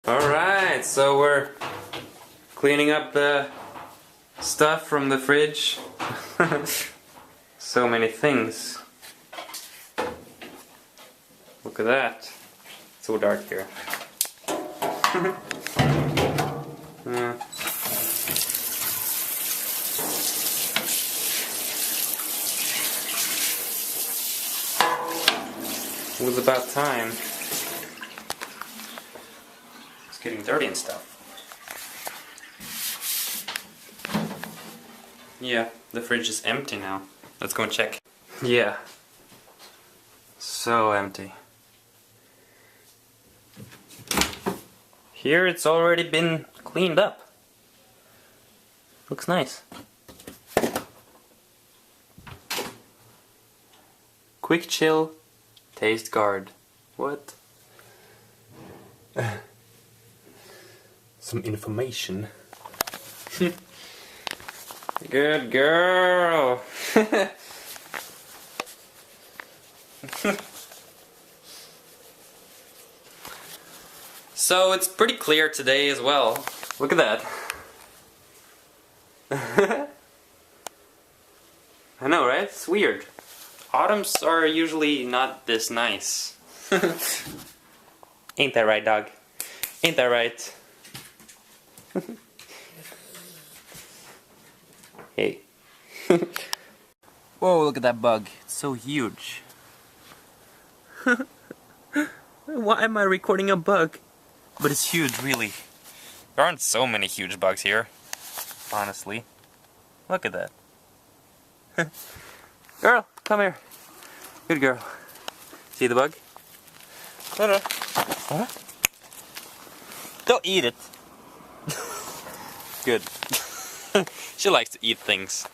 Alright, so we're cleaning up the stuff from the fridge. So many things. Look at that. It's so dark here. Yeah. It was about time. It's getting dirty and stuff. Yeah, the fridge is empty now. Let's go and check. Yeah. So empty. Here it's already been cleaned up. Looks nice. Quick chill, taste guard. What? Some information. Good girl. So it's pretty clear today as well. Look at that. I know, right? It's weird. Autumns are usually not this nice. Ain't that right, dog? Ain't that right? Hey. Whoa, look at that bug. It's so huge. Why am I recording a bug? But it's huge, really. There aren't so many huge bugs here. Honestly. Look at that. Girl, come here. Good girl. See the bug? Huh? Don't eat it. Good. She likes to eat things.